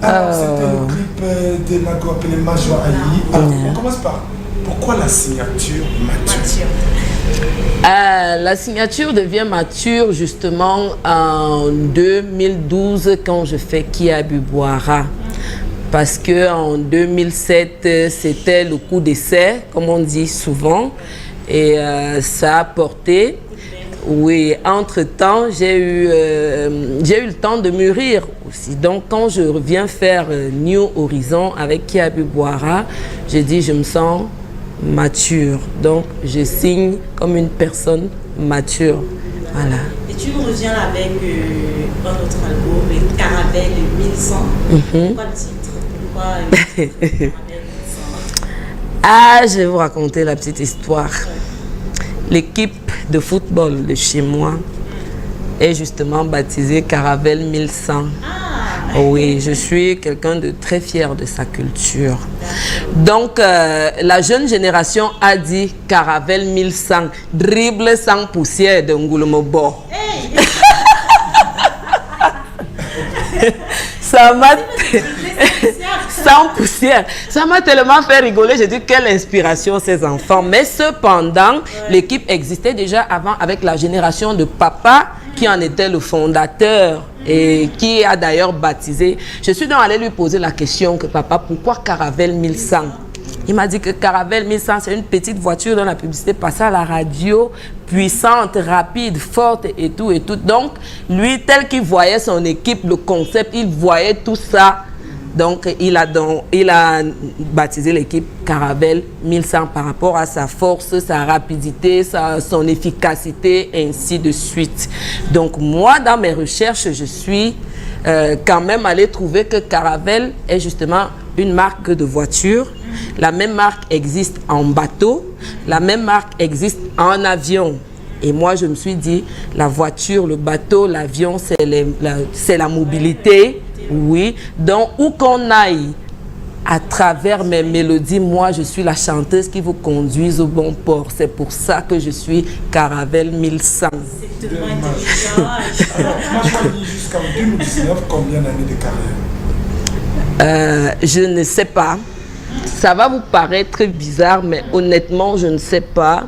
Alors, c'était le clip de Nago appelé Majwa Ali. Alors, on commence par pourquoi la signature mature? La signature devient mature justement en 2012 quand je fais Kia Buboara. Parce que en 2007, c'était le coup d'essai, comme on dit souvent. Et ça a porté. Oui, entre-temps, j'ai eu le temps de mûrir aussi. Donc, quand je reviens faire New Horizon avec Kia Buboara, j'ai dit, je me sens mature. Donc, je signe comme une personne mature. Voilà. Et tu nous reviens avec un autre album, le Caravelle 1100. Pourquoi le titre? Pourquoi Caravelle 1100? Ah, je vais vous raconter la petite histoire. L'équipe de football de chez moi est justement baptisée Caravelle 1100. Oui, je suis quelqu'un de très fier de sa culture. Donc, la jeune génération a dit Caravelle 1100, dribble sans poussière de Ngoulomobo. Hey. Ça m'a... Sans poussière. Ça m'a tellement fait rigoler. J'ai dit, quelle inspiration ces enfants. Mais cependant, l'équipe existait déjà avant avec la génération de papa qui en était le fondateur et qui a d'ailleurs baptisé. Je suis donc allée lui poser la question que papa, pourquoi Caravelle 1100? Il m'a dit que Caravelle 1100, c'est une petite voiture dont la publicité passait à la radio, puissante, rapide, forte et tout et tout. Donc, lui, tel qu'il voyait son équipe, le concept, il voyait tout ça. Donc, il a baptisé l'équipe Caravelle 1100 par rapport à sa force, sa rapidité, son efficacité, ainsi de suite. Donc, moi, dans mes recherches, je suis quand même allée trouver que Caravelle est justement une marque de voiture. La même marque existe en bateau, la même marque existe en avion. Et moi, je me suis dit, la voiture, le bateau, l'avion, c'est la mobilité. Oui, donc où qu'on aille, à travers mes mélodies, moi je suis la chanteuse qui vous conduise au bon port. C'est pour ça que je suis Caravelle 1100. C'est tellement intelligent. Alors, moi je dis jusqu'en 2019, combien d'années de carrière? Je ne sais pas. Ça va vous paraître bizarre, mais honnêtement, je ne sais pas.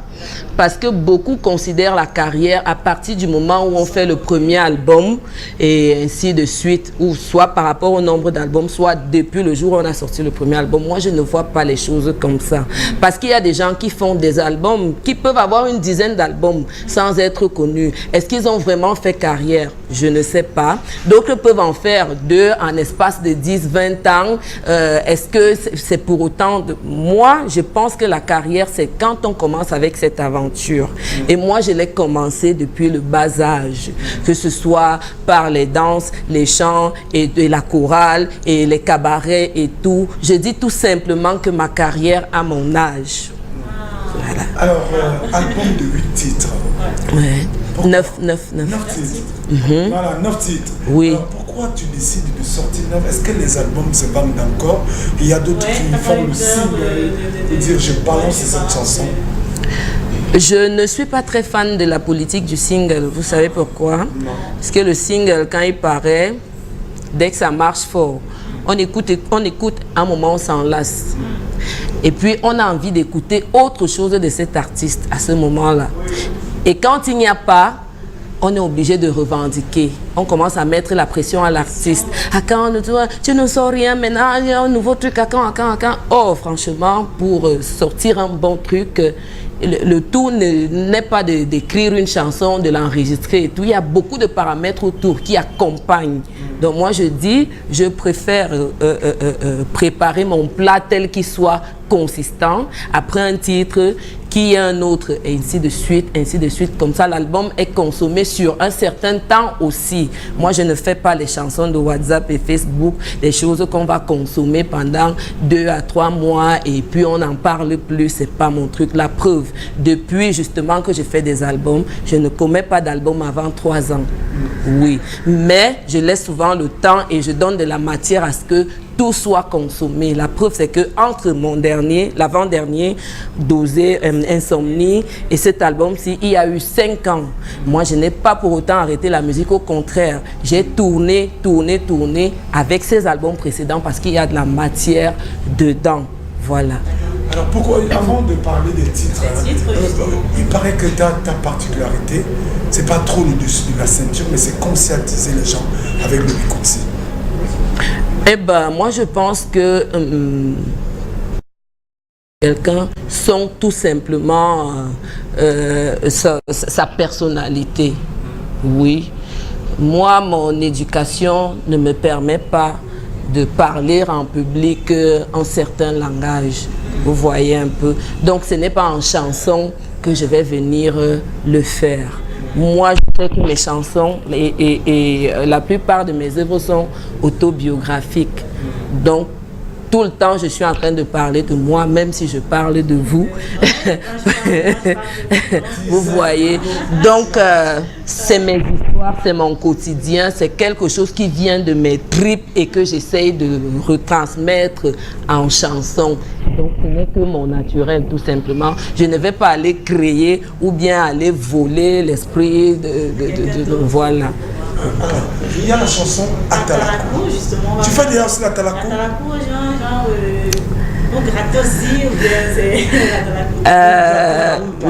Parce que beaucoup considèrent la carrière à partir du moment où on fait le premier album et ainsi de suite, ou soit par rapport au nombre d'albums, soit depuis le jour où on a sorti le premier album. Moi, je ne vois pas les choses comme ça. Parce qu'il y a des gens qui font des albums, qui peuvent avoir une dizaine d'albums sans être connus. Est-ce qu'ils ont vraiment fait carrière? Je ne sais pas. D'autres peuvent en faire deux en espace de 10, 20 ans. Est-ce que c'est pour autant de... Moi, je pense que la carrière, c'est quand on commence avec cette aventure. Et moi, je l'ai commencé depuis le bas âge, que ce soit par les danses, les chants et la chorale et les cabarets et tout. Je dis tout simplement que ma carrière a mon âge. Voilà. Alors, album de 8 titres. Ouais. 9 titres. Voilà, 9 titres. Oui. Alors, pourquoi tu décides de sortir 9? Est-ce que les albums se vendent encore? Il y a d'autres qui font le signe de dire je balance cette chanson. Je ne suis pas très fan de la politique du single. Vous savez pourquoi? Non. Parce que le single, quand il paraît, dès que ça marche fort, on écoute, un moment, on s'en lasse. Et puis, on a envie d'écouter autre chose de cet artiste à ce moment-là. Et quand il n'y a pas, on est obligé de revendiquer. On commence à mettre la pression à l'artiste. À quand tu ne sors rien maintenant, il y a un nouveau truc, à quand? Oh, franchement, pour sortir un bon truc, le tout n'est pas d'écrire une chanson, de l'enregistrer et tout. Il y a beaucoup de paramètres autour qui accompagnent. Donc moi je dis, je préfère préparer mon plat tel qu'il soit consistant, après un titre, qui est un autre, et ainsi de suite, ainsi de suite. Comme ça, l'album est consommé sur un certain temps aussi. Moi, je ne fais pas les chansons de WhatsApp et Facebook, des choses qu'on va consommer pendant 2 à 3 mois, et puis on n'en parle plus. C'est pas mon truc. La preuve, depuis justement que je fais des albums, je ne commets pas d'album avant 3 ans. Oui, mais je laisse souvent le temps et je donne de la matière à ce que tout soit consommé. La preuve, c'est que entre mon dernier, l'avant-dernier, Dosé, Insomnie, et cet album-ci, il y a eu 5 ans. Moi, je n'ai pas pour autant arrêté la musique. Au contraire, j'ai tourné avec ces albums précédents parce qu'il y a de la matière dedans. Voilà. Alors pourquoi, avant de parler des titres, il paraît que ta particularité, c'est pas trop le dessus de la ceinture, mais c'est conscientiser les gens avec le Bikutsi. Eh ben, moi je pense que quelqu'un sont tout simplement sa personnalité. Oui. Moi, mon éducation ne me permet pas de parler en public en certains langages. Vous voyez un peu. Donc, ce n'est pas en chanson que je vais venir le faire. Moi, je sais que mes chansons et la plupart de mes œuvres sont autobiographiques. Donc, tout le temps, je suis en train de parler de moi, même si je parle de vous. Vous voyez. Donc, c'est mes histoires, c'est mon quotidien, c'est quelque chose qui vient de mes tripes et que j'essaye de retransmettre en chanson. Donc, ce n'est que mon naturel, tout simplement. Je ne vais pas aller créer ou bien aller voler l'esprit de voilà. Alors, il y a la chanson Atalakou. Tu fais déjà aussi l'Atalakou? Atalakou, genre, on gratte aussi, ou bien c'est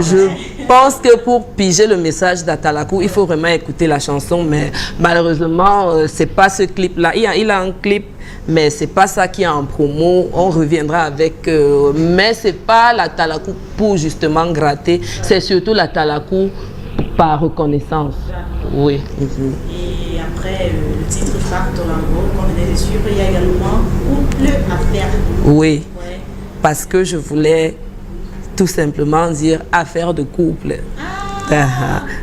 je pense que pour piger le message d'Atalakou, il faut vraiment écouter la chanson, mais malheureusement, c'est pas ce clip-là. Il a un clip, mais c'est pas ça qui est en promo. On reviendra avec, mais c'est pas l'Atalakou pour justement gratter, c'est surtout l'Atalakou par reconnaissance. Oui. Et après, le titre phare Tolango, comme on est sûr, il y a également couple à faire. Oui, ouais. Parce que je voulais tout simplement dire affaire de couple.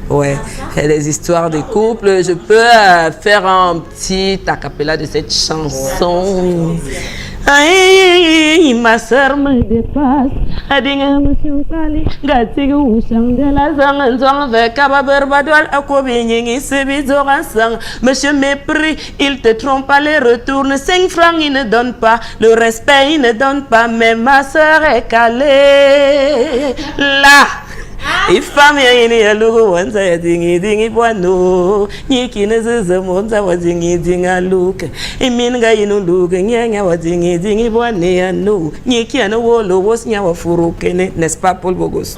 Ouais, les histoires de couple. Je peux faire un petit acapella de cette chanson. Aïe, ma sœur me dépasse. Adinga monsieur Kali, gati gouchang de la zang zang avec ababerbadoual akobingi sebizora sang. Monsieur mépris, il te trompe pas, les retourne 5 francs, il ne donne pas le respect, il ne donne pas. Mais ma sœur est calée là. Ifami ini ya lugu wanza ya dingi dingi bwano nyiki neze monza wa dingi dinga luka iminga inu luga nyanya wa dingi dingi bwane ya no nyiki ana wolo wosnya wa furukene, n'est-ce pas Paul Bogos?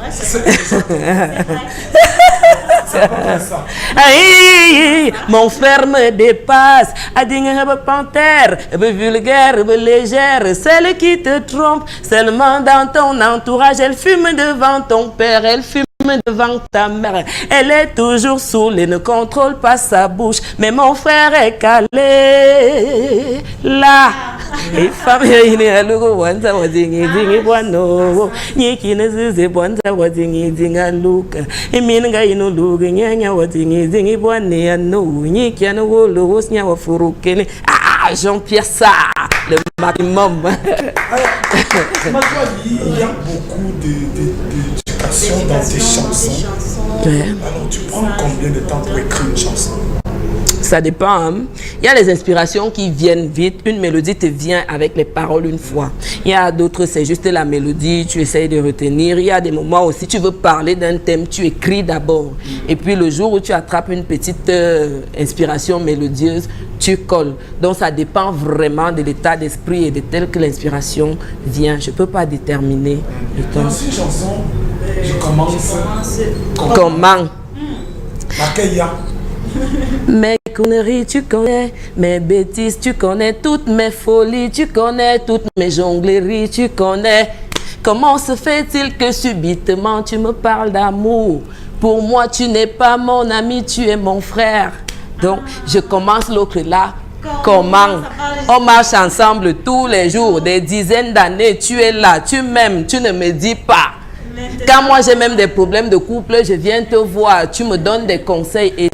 Aïe, mon frère me dépasse. Adinga be panthère, be vulgaire, be légère. Celle qui te trompe seulement dans ton entourage. Elle fume devant ton père, elle fume devant ta mère. Elle est toujours saoule et ne contrôle pas sa bouche. Mais mon frère est calé là. Et femme yine lugo wanza wadingi dingi bwano nyiki neze bwanza wadingi dinga luka eminga ino luga nyanya wadingi dingi bwane ya no nyiki ya no wolo wosnya wafurukene. Ah, Jean-Pierre Sarr, le maximum. Il y a beaucoup d'éducation dans tes chansons. Ouais. Alors tu prends combien de temps pour écrire une chanson? Ça dépend. Hein? Il y a les inspirations qui viennent vite. Une mélodie te vient avec les paroles une fois. Il y a d'autres, c'est juste la mélodie, tu essayes de retenir. Il y a des moments aussi, tu veux parler d'un thème, tu écris d'abord. Et puis le jour où tu attrapes une petite inspiration mélodieuse, tu colles. Donc ça dépend vraiment de l'état d'esprit et de tel que l'inspiration vient. Je ne peux pas déterminer le temps. Dans une chanson, je commence. Comment? Laquelle il y a? Mes conneries, tu connais, mes bêtises, tu connais, toutes mes folies, tu connais, toutes mes jongleries, tu connais. Comment se fait-il que subitement tu me parles d'amour? Pour moi, tu n'es pas mon ami, tu es mon frère. Donc, je commence l'autre là. Comment? On marche ensemble tous les jours, des dizaines d'années, tu es là, tu m'aimes, tu ne me dis pas. Quand moi j'ai même des problèmes de couple, je viens te voir, tu me donnes des conseils et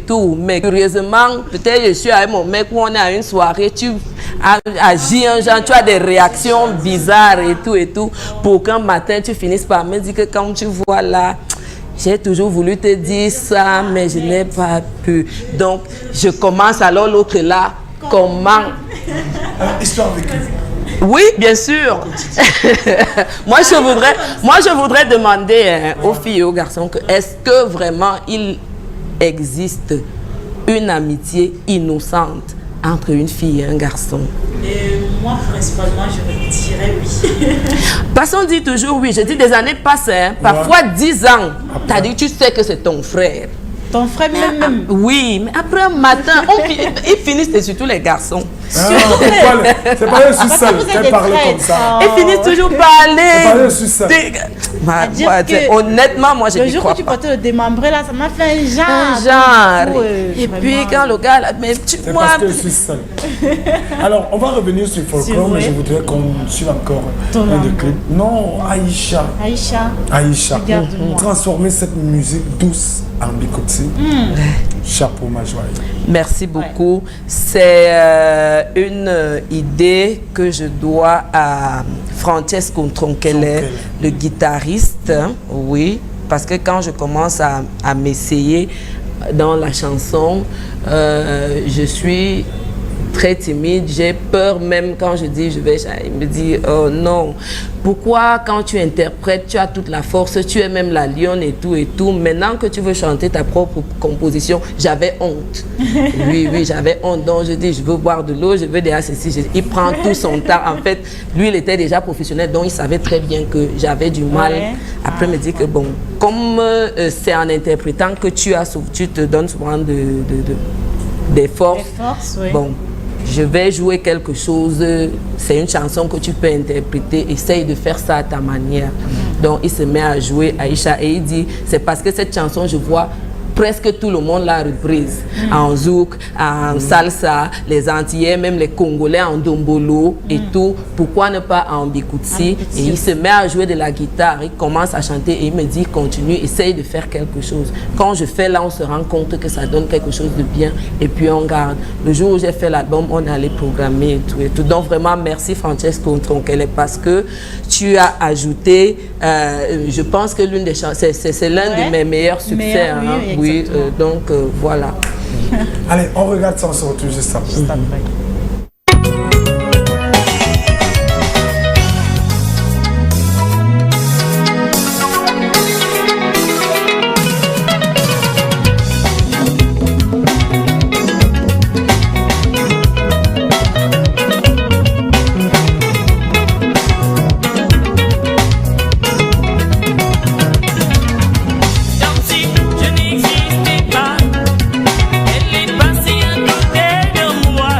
tout. Mais curieusement, peut-être je suis avec mon mec où on est à une soirée, tu agis un genre, tu as des réactions bizarres et tout. Pour qu'un matin tu finisses par me dire que quand tu vois là, j'ai toujours voulu te dire ça, mais je n'ai pas pu. Donc je commence alors l'autre là. Comment? Alors, histoire vécue. Oui, bien sûr. moi, je voudrais demander aux filles et aux garçons que est-ce que vraiment il existe une amitié innocente entre une fille et un garçon? Moi, principalement, je dirais oui. Parce qu'on dit toujours oui. Je dis des années passent, hein, parfois 10 ans. T'as dit, tu sais que c'est ton frère. Ton frère même. Oui, mais après un matin, ils finissent, et surtout les garçons. C'est pas un sous-sol, qu'elle parlait comme ça. Ils finissent toujours par aller. C'est pas un sous-sol. Honnêtement, moi, je le n'y jour crois où tu pas. portais le démembré, là, ça m'a fait un genre. Un genre. Et vraiment. puis, quand le gars, là, mais tu C'est moi. parce que je suis seul. Alors, on va revenir sur Folklore, mais je voudrais qu'on suive encore un des clips. Non, Aïcha. Regarde-moi. Transformer cette musique douce en bikoti. Chapeau, ma joie. Merci beaucoup. C'est une idée que je dois à Francesco Tronquele, le guitariste. Oui, parce que quand je commence à m'essayer dans la chanson, je suis très timide, j'ai peur même quand je dis je vais, il me dit oh non, pourquoi quand tu interprètes tu as toute la force, tu es même la lionne et tout, maintenant que tu veux chanter ta propre composition, j'avais honte. Oui, j'avais honte, donc je dis je veux boire de l'eau, je veux déjà ceci, il prend tout son temps, en fait lui il était déjà professionnel donc il savait très bien que j'avais du mal, après il me dit que bon, comme c'est en interprétant que tu te donnes souvent des forces, bon, je vais jouer quelque chose, c'est une chanson que tu peux interpréter, essaye de faire ça à ta manière. Donc il se met à jouer Aïcha et il dit, c'est parce que cette chanson, je vois presque tout le monde l'a reprise, en zouk, en salsa, les Antillais, même les Congolais en dombolo et tout, pourquoi ne pas en bikutsi? Et il se met à jouer de la guitare, il commence à chanter et il me dit continue, essaye de faire quelque chose. Quand je fais là, on se rend compte que ça donne quelque chose de bien et puis on garde. Le jour où j'ai fait l'album, on est allé programmer et tout. Donc vraiment merci Francesco Tronquele parce que tu as ajouté, je pense que l'une des chansons, c'est l'un de mes meilleurs succès. Donc voilà. Allez, on regarde ça, on se retrouve juste après. Elle est passée à côté de moi.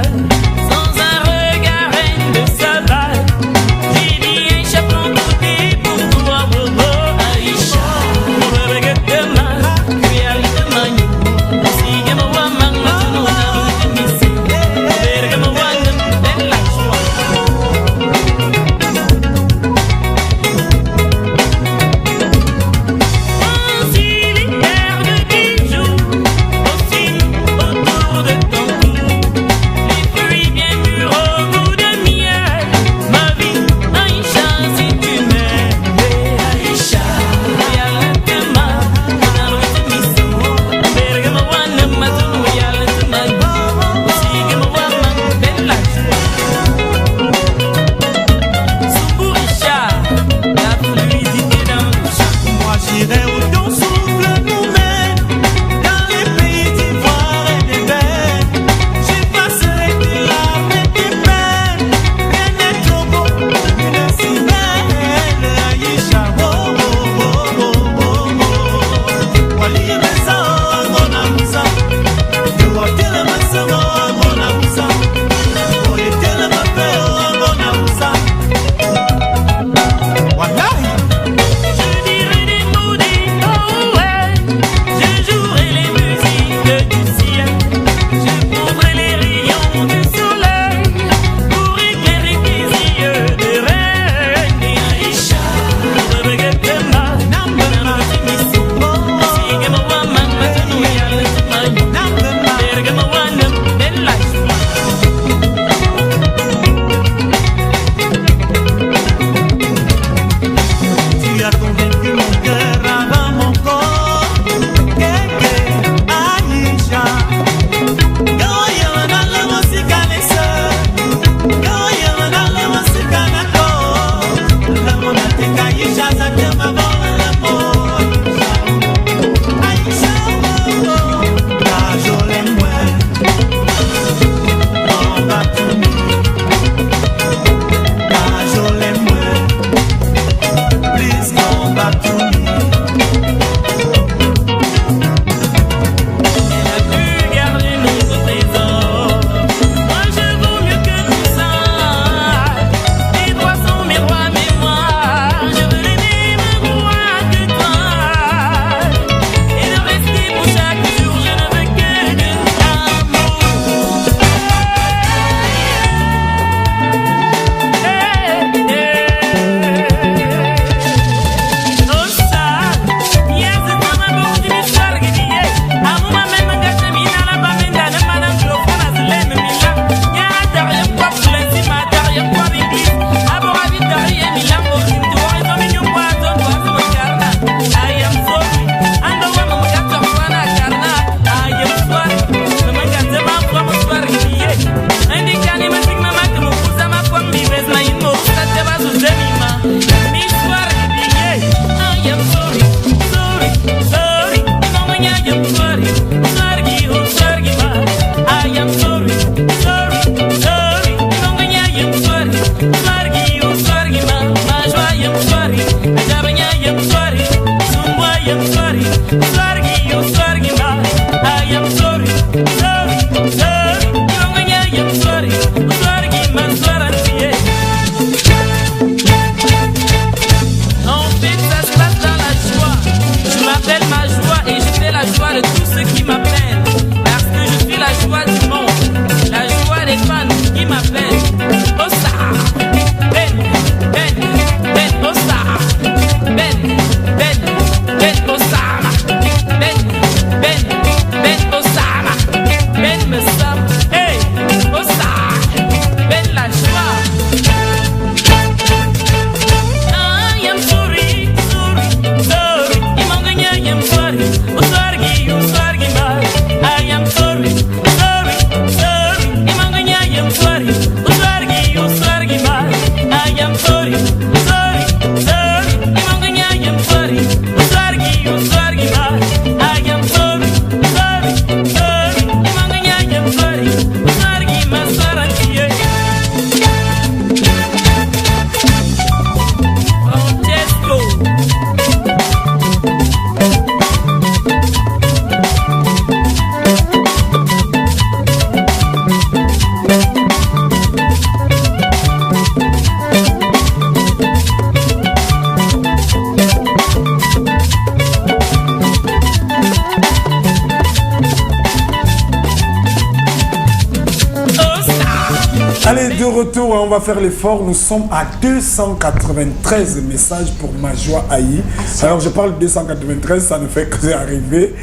retour, on va faire l'effort. Nous sommes à 293 messages pour Majoie Ayi. Alors je parle de 293, ça ne fait que c'est arrivé.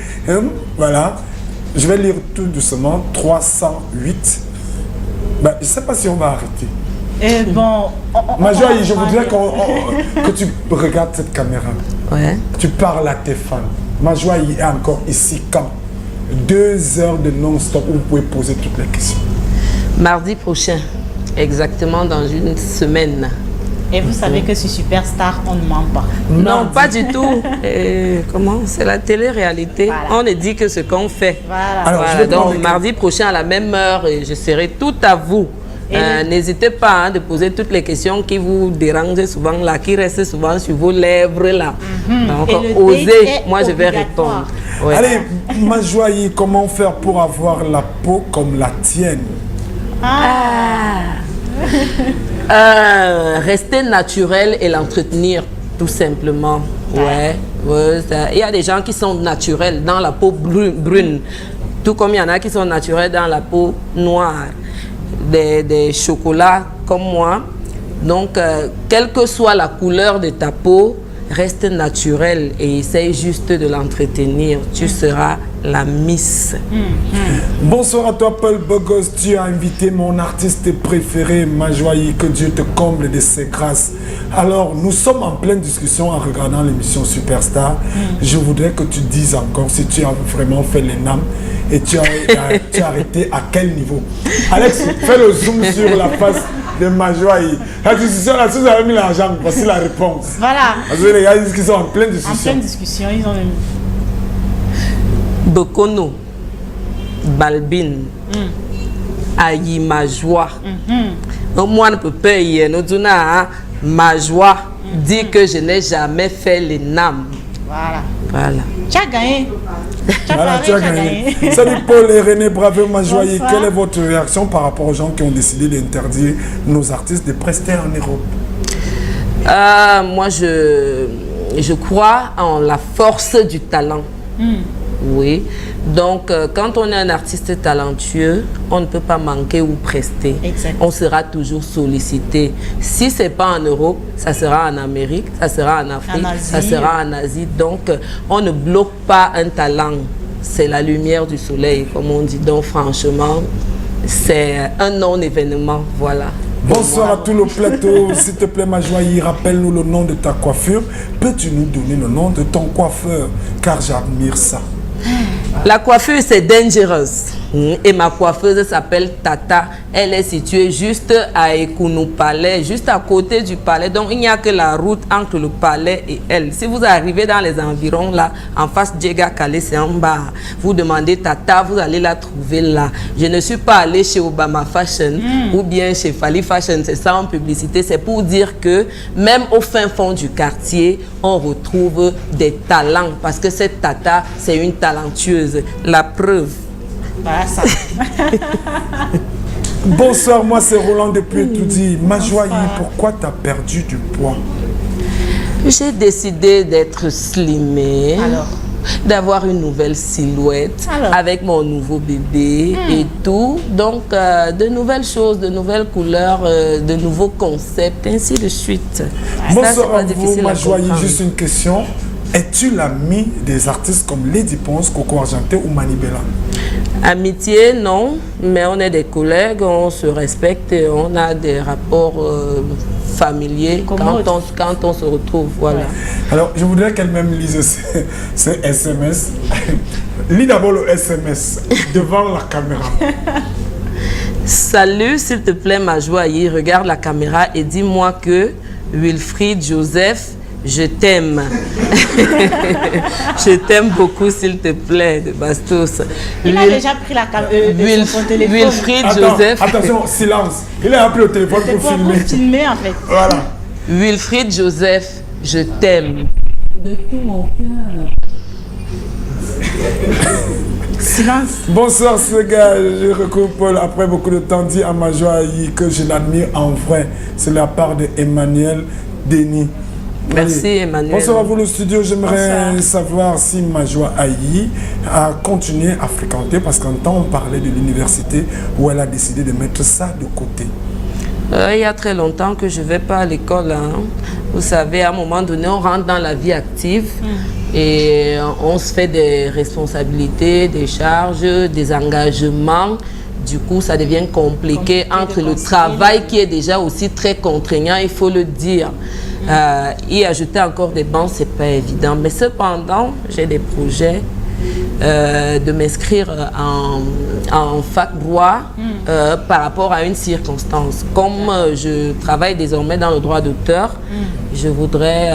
Voilà. Je vais lire tout doucement. 308. Ben, je ne sais pas si on va arrêter. Bon, Majoie Ayi, je voudrais que tu regardes cette caméra. Ouais. Tu parles à tes fans. Majoie Ayi est encore ici quand 2 heures de non-stop où vous pouvez poser toutes les questions. Mardi prochain, exactement dans une semaine. et vous savez que sur Superstar, on ne ment pas. Non, pas du tout. Comment? C'est la télé-réalité. Voilà. On ne dit que ce qu'on fait. Voilà. Alors, Voilà, donc mardi prochain à la même heure, je serai tout à vous. N'hésitez pas hein, de poser toutes les questions qui vous dérangent souvent là, qui restent souvent sur vos lèvres là. Donc osez, moi je vais répondre. Ouais. Allez, Majoie Ayi, comment faire pour avoir la peau comme la tienne? Rester naturel et l'entretenir tout simplement. Ouais. Il y a des gens qui sont naturels dans la peau brune, tout comme il y en a qui sont naturels dans la peau noire. Des chocolats comme moi. Donc, quelle que soit la couleur de ta peau, reste naturel et essaye juste de l'entretenir. Tu seras la Miss. Bonsoir à toi, Paul Bogos. Tu as invité mon artiste préféré, Majoie Ayi. Que Dieu te comble de ses grâces. Alors, nous sommes en pleine discussion en regardant l'émission Superstar. Je voudrais que tu dises encore si tu as vraiment fait l'ENAM et tu as arrêté à quel niveau. Alex, fais le zoom sur la face de Majoie Ayi. La discussion là, si vous avez mis l'argent, voici la réponse. Voilà. Parce que les gars disent qu'ils sont en pleine discussion. En pleine discussion, ils ont même... Bokono, Balbine, Ayi Majoie. Donc moi, ne peux pas y aller. Nous Majoie dit que je n'ai jamais fait l'ENAM. Voilà. Tu as gagné. Voilà, tu as gagné. Salut Paul et René, bravo Majoie Ayi. Quelle est votre réaction par rapport aux gens qui ont décidé d'interdire nos artistes de prester en Europe? Moi, je crois en la force du talent. Oui. Donc, quand on est un artiste talentueux, on ne peut pas manquer ou prester. Exactement. On sera toujours sollicité. Si ce n'est pas en Europe, ça sera en Amérique, ça sera en Afrique, ça sera en Asie. Donc, on ne bloque pas un talent. C'est la lumière du soleil, comme on dit. Donc, franchement, c'est un non-événement. Voilà. Bonsoir à tout le plateau. S'il te plaît, Majoie Ayi, rappelle-nous le nom de ta coiffure. Peux-tu nous donner le nom de ton coiffeur? Car j'admire ça. La coiffure, c'est Dangerous. Et ma coiffeuse s'appelle Tata. Elle est située juste à Ekounou Palais, juste à côté du palais. Donc, il n'y a que la route entre le palais et elle. Si vous arrivez dans les environs, là, en face Djega Calais, c'est en bas. Vous demandez Tata, vous allez la trouver là. Je ne suis pas allée chez Obama Fashion ou bien chez Fali Fashion. C'est ça en publicité. C'est pour dire que même au fin fond du quartier, on retrouve des talents. Parce que cette Tata, c'est une talentueuse. La preuve. Voilà ça. Bonsoir, moi c'est Roland depuis Etoudi. Majoie Ayi, pourquoi tu as perdu du poids? J'ai décidé d'être slimmée, d'avoir une nouvelle silhouette avec mon nouveau bébé et tout. Donc, de nouvelles choses, de nouvelles couleurs, de nouveaux concepts, ainsi de suite. Bonsoir à vous, Majoie Ayi. Juste une question. Es-tu l'ami des artistes comme Lady Ponce, Coco Argenté ou Manibela? Amitié, non, mais on est des collègues, on se respecte, on a des rapports familiers quand on se retrouve. Voilà. Alors, je voudrais qu'elle-même lise ce SMS. Lis d'abord le SMS devant la caméra. Salut, s'il te plaît, Majoie Ayi, regarde la caméra et dis-moi que Wilfried Joseph, je t'aime. Je t'aime beaucoup, s'il te plaît, de Bastos. Il a déjà pris la caméra. Son téléphone. Wilfried Joseph. Attention, silence. Il a appelé au téléphone pour filmer. Pour filmer, en fait. Voilà. Wilfried Joseph, je t'aime. De tout mon cœur. Silence. Bonsoir, ce gars. Je recoupe Paul. Après beaucoup de temps, dit à Majoie Ayi que je l'admire en vrai. C'est la part de Emmanuel Denis. Merci Emmanuel. Bonsoir à vous le studio. J'aimerais savoir si Majoie Ayi a continué à fréquenter parce qu'en temps on parlait de l'université où elle a décidé de mettre ça de côté. Il y a très longtemps que je ne vais pas à l'école. Hein. Vous savez, à un moment donné, on rentre dans la vie active et on se fait des responsabilités, des charges, des engagements. Du coup, ça devient compliqué entre le travail qui est déjà aussi très contraignant, il faut le dire. Y ajouter encore des bancs, c'est pas évident. Mais cependant, j'ai des projets de m'inscrire en fac droit par rapport à une circonstance. Comme je travaille désormais dans le droit d'auteur, je voudrais